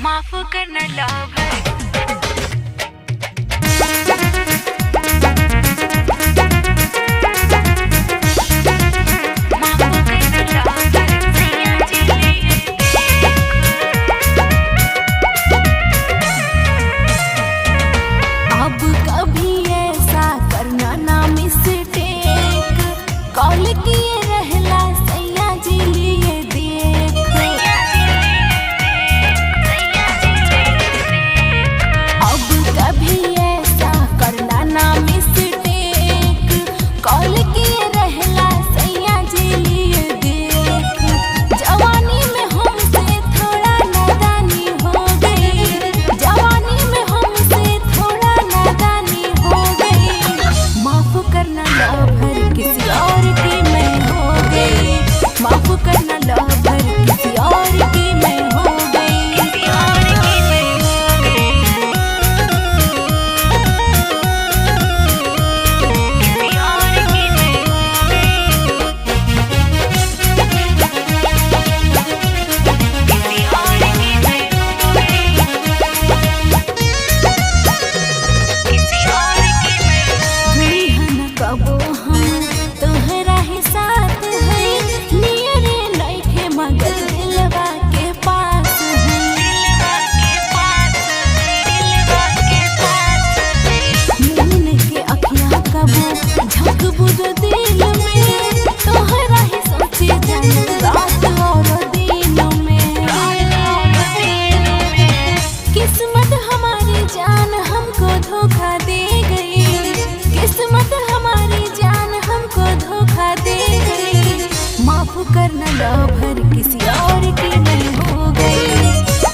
माफ करना लव है। कॉल किए रहला सैया जी लिए देख, अब कभी ऐसा करना ना मिस्टेक। कॉल किए रहला सैया जी लिए देख, जवानी में हमसे थोड़ा नादानी हो गई, जवानी में हमसे थोड़ा नादानी हो गई। माफ करना लवर किसी और की मैं हो गई, माफ करना लवर किसी और की मैं हो गई, किसी और की मैं हो गई, किसी और की मैं हो गई, किसी और की मैं हो गई, किसी और की मैं हो गई। कबो हम तोहरा ही साथ है, नियरे नइखे मगर दिलवा के पास है, दिलवा के पास है, दिलवा के पास है। नीन के अखियाँ कबो झकबू दो दिल में, तोहरा ही सोची जाऊं रात और दिन में, रात और दिन में। किस्मत हमारी जान हमको धोखा दे गई, किस्मत हमारी जान हमको धोखा दे गई। माफ करना लवर किसी और की मैं हो गई,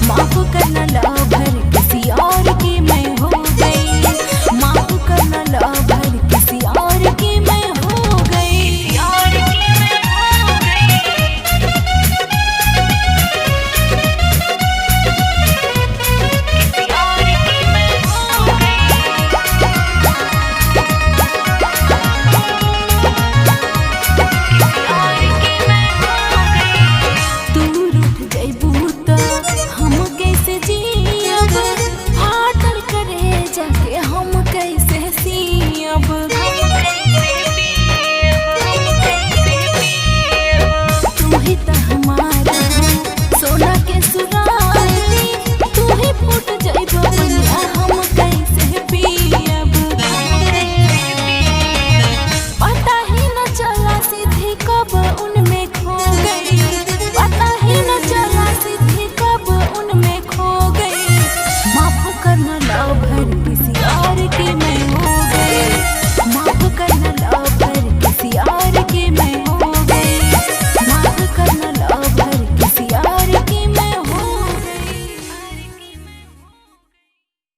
माफ करना लवर किसी और की मैं हो गई, माफ करना लवर किसी और की मैं हो गई, किसी और की मैं हो गई, किसी और की मैं हो गई। तू रूठ जइबू तो हम कैसे जियब, फाटल करे जाके हम कैसे सियब, हम कैसे पियब, हम कैसे पियब। तू ही तो हमारा सोना के सुराही, तू ही फूट जइबो बनिया हम कैसे पियब, हम कैसे पियब। पता ही न चला सीधी कब उनमें खो गई, पता ही न चला सीधी कब उनमें खो गई। माफ करना लवर किसी और की मैं